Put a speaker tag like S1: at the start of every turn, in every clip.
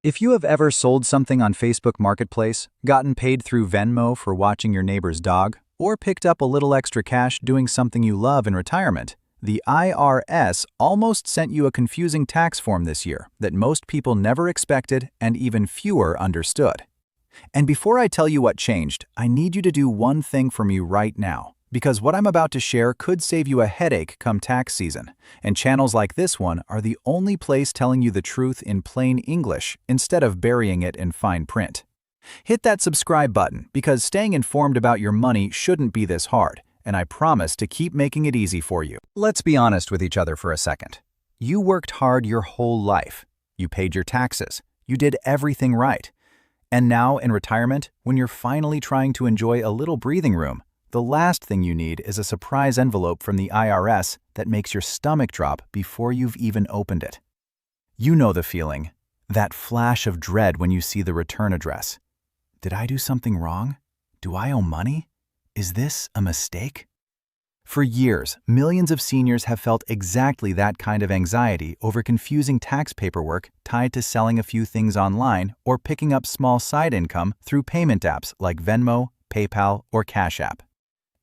S1: If you have ever sold something on Facebook Marketplace, gotten paid through Venmo for watching your neighbor's dog, or picked up a little extra cash doing something you love in retirement, the IRS almost sent you a confusing tax form this year that most people never expected and even fewer understood. And before I tell you what changed, I need you to do one thing for me right now, because what I'm about to share could save you a headache come tax season, and channels like this one are the only place telling you the truth in plain English instead of burying it in fine print. Hit that subscribe button because staying informed about your money shouldn't be this hard, and I promise to keep making it easy for you. Let's be honest with each other for a second. You worked hard your whole life. You paid your taxes. You did everything right. And now in retirement, when you're finally trying to enjoy a little breathing room, the last thing you need is a surprise envelope from the IRS that makes your stomach drop before you've even opened it. You know the feeling, that flash of dread when you see the return address. Did I do something wrong? Do I owe money? Is this a mistake? For years, millions of seniors have felt exactly that kind of anxiety over confusing tax paperwork tied to selling a few things online or picking up small side income through payment apps like Venmo, PayPal, or Cash App.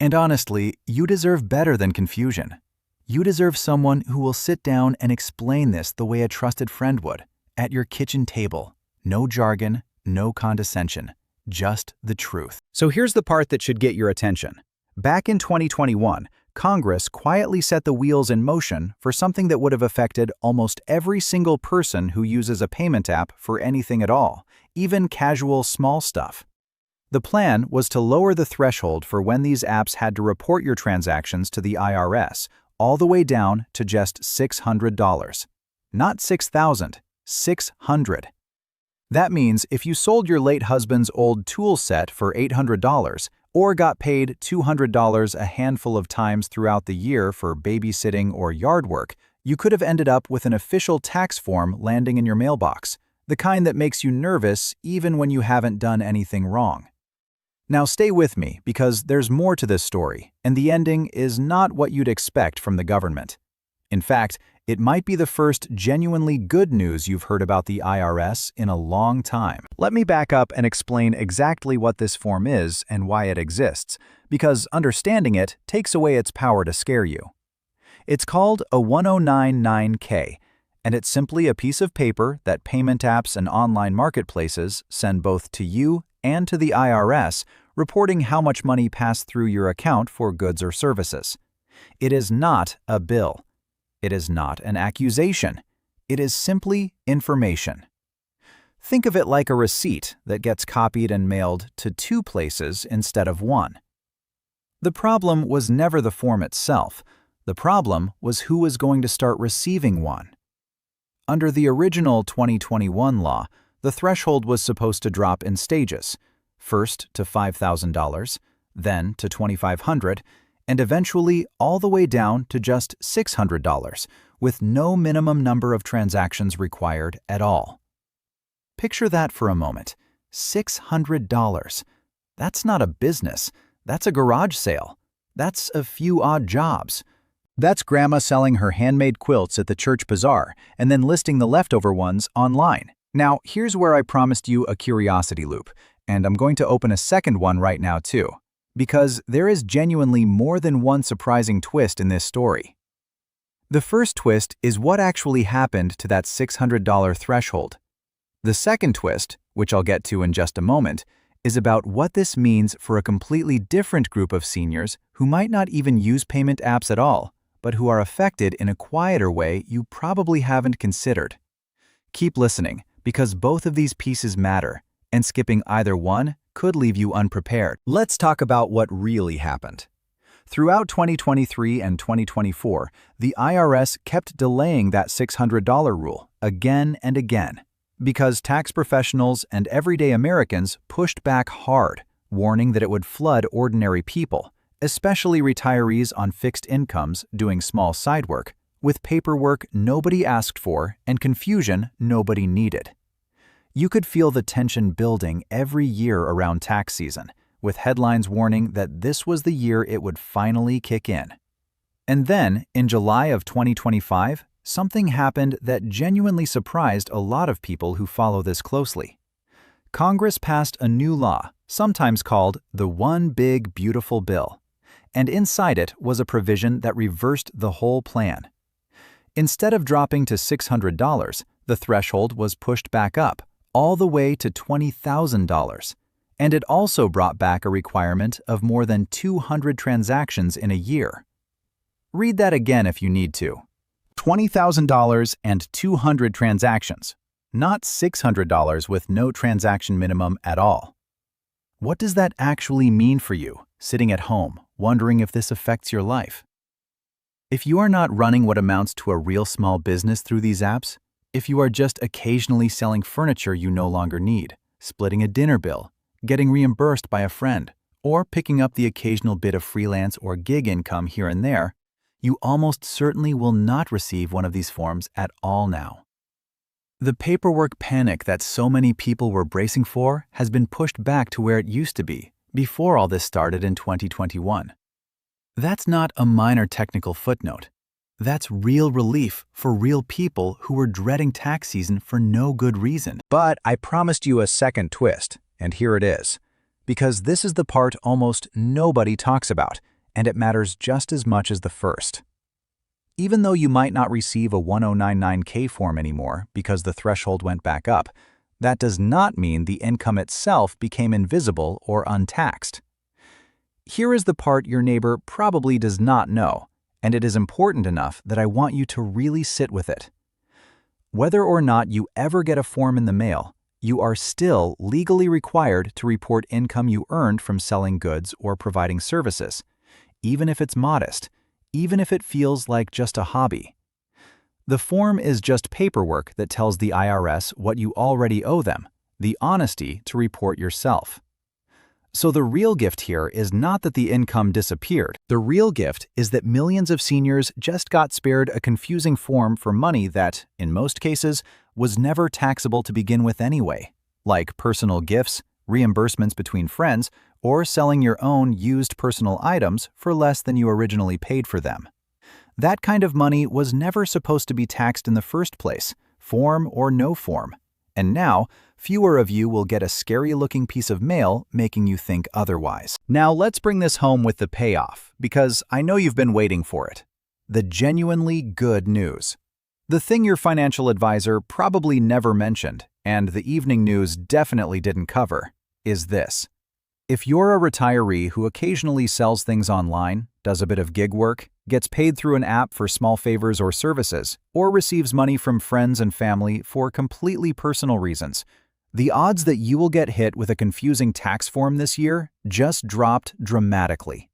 S1: And honestly, you deserve better than confusion. You deserve someone who will sit down and explain this the way a trusted friend would, at your kitchen table. No jargon, no condescension, just the truth. So here's the part that should get your attention. Back in 2021, Congress quietly set the wheels in motion for something that would have affected almost every single person who uses a payment app for anything at all, even casual small stuff. The plan was to lower the threshold for when these apps had to report your transactions to the IRS, all the way down to just $600. Not $6,000, $600. That means if you sold your late husband's old tool set for $800 or got paid $200 a handful of times throughout the year for babysitting or yard work, you could have ended up with an official tax form landing in your mailbox, the kind that makes you nervous even when you haven't done anything wrong. Now stay with me because there's more to this story, and the ending is not what you'd expect from the government. In fact, it might be the first genuinely good news you've heard about the IRS in a long time. Let me back up and explain exactly what this form is and why it exists, because understanding it takes away its power to scare you. It's called a 1099-K, and it's simply a piece of paper that payment apps and online marketplaces send both to you and to the IRS, reporting how much money passed through your account for goods or services. It is not a bill. It is not an accusation. It is simply information. Think of it like a receipt that gets copied and mailed to two places instead of one. The problem was never the form itself. The problem was who was going to start receiving one. Under the original 2021 law, the threshold was supposed to drop in stages, first to $5,000, then to $2,500, and eventually all the way down to just $600, with no minimum number of transactions required at all. Picture that for a moment. $600. That's not a business. That's a garage sale. That's a few odd jobs. That's grandma selling her handmade quilts at the church bazaar and then listing the leftover ones online. Now, here's where I promised you a curiosity loop, and I'm going to open a second one right now too, because there is genuinely more than one surprising twist in this story. The first twist is what actually happened to that $600 threshold. The second twist, which I'll get to in just a moment, is about what this means for a completely different group of seniors who might not even use payment apps at all, but who are affected in a quieter way you probably haven't considered. Keep listening, because both of these pieces matter, and skipping either one could leave you unprepared. Let's talk about what really happened. Throughout 2023 and 2024, the IRS kept delaying that $600 rule again and again, because tax professionals and everyday Americans pushed back hard, warning that it would flood ordinary people, especially retirees on fixed incomes doing small side work, with paperwork nobody asked for and confusion nobody needed. You could feel the tension building every year around tax season, with headlines warning that this was the year it would finally kick in. And then, in July of 2025, something happened that genuinely surprised a lot of people who follow this closely. Congress passed a new law, sometimes called the One Big Beautiful Bill, and inside it was a provision that reversed the whole plan. Instead of dropping to $600, the threshold was pushed back up, all the way to $20,000, and it also brought back a requirement of more than 200 transactions in a year. Read that again if you need to. $20,000 and 200 transactions, not $600 with no transaction minimum at all. What does that actually mean for you, sitting at home, wondering if this affects your life? If you are not running what amounts to a real small business through these apps, if you are just occasionally selling furniture you no longer need, splitting a dinner bill, getting reimbursed by a friend, or picking up the occasional bit of freelance or gig income here and there, you almost certainly will not receive one of these forms at all now. The paperwork panic that so many people were bracing for has been pushed back to where it used to be before all this started in 2021. That's not a minor technical footnote. That's real relief for real people who were dreading tax season for no good reason. But I promised you a second twist, and here it is. Because this is the part almost nobody talks about, and it matters just as much as the first. Even though you might not receive a 1099K form anymore because the threshold went back up, that does not mean the income itself became invisible or untaxed. Here is the part your neighbor probably does not know, and it is important enough that I want you to really sit with it. Whether or not you ever get a form in the mail, you are still legally required to report income you earned from selling goods or providing services, even if it's modest, even if it feels like just a hobby. The form is just paperwork that tells the IRS what you already owe them, the honesty to report yourself. So the real gift here is not that the income disappeared. The real gift is that millions of seniors just got spared a confusing form for money that, in most cases, was never taxable to begin with anyway, like personal gifts, reimbursements between friends, or selling your own used personal items for less than you originally paid for them. That kind of money was never supposed to be taxed in the first place, form or no form. And now, fewer of you will get a scary-looking piece of mail making you think otherwise. Now let's bring this home with the payoff, because I know you've been waiting for it. The genuinely good news. The thing your financial advisor probably never mentioned, and the evening news definitely didn't cover, is this. If you're a retiree who occasionally sells things online, does a bit of gig work, gets paid through an app for small favors or services, or receives money from friends and family for completely personal reasons, the odds that you will get hit with a confusing tax form this year just dropped dramatically.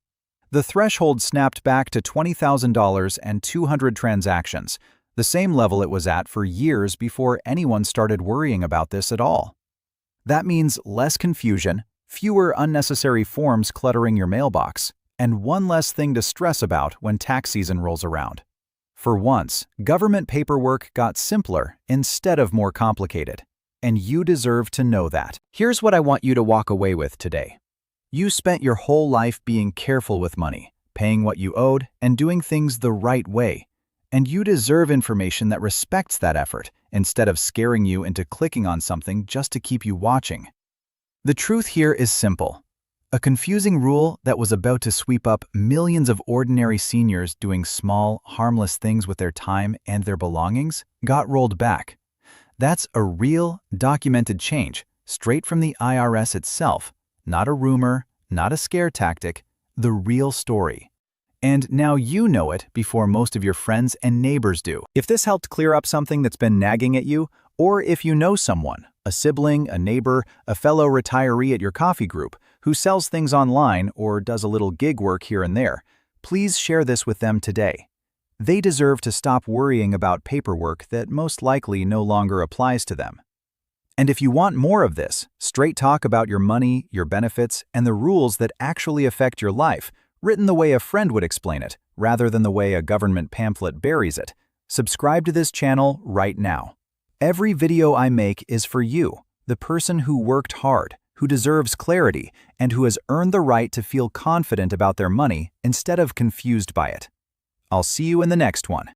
S1: The threshold snapped back to $20,000 and 200 transactions, the same level it was at for years before anyone started worrying about this at all. That means less confusion, fewer unnecessary forms cluttering your mailbox, and one less thing to stress about when tax season rolls around. For once, government paperwork got simpler instead of more complicated, and you deserve to know that. Here's what I want you to walk away with today. You spent your whole life being careful with money, paying what you owed, and doing things the right way. And you deserve information that respects that effort instead of scaring you into clicking on something just to keep you watching. The truth here is simple. A confusing rule that was about to sweep up millions of ordinary seniors doing small, harmless things with their time and their belongings got rolled back. That's a real, documented change, straight from the IRS itself, not a rumor, not a scare tactic, the real story. And now you know it before most of your friends and neighbors do. If this helped clear up something that's been nagging at you, or if you know someone, a sibling, a neighbor, a fellow retiree at your coffee group, who sells things online or does a little gig work here and there, please share this with them today. They deserve to stop worrying about paperwork that most likely no longer applies to them. And if you want more of this, straight talk about your money, your benefits, and the rules that actually affect your life, written the way a friend would explain it, rather than the way a government pamphlet buries it, subscribe to this channel right now. Every video I make is for you, the person who worked hard, who deserves clarity, and who has earned the right to feel confident about their money instead of confused by it. I'll see you in the next one.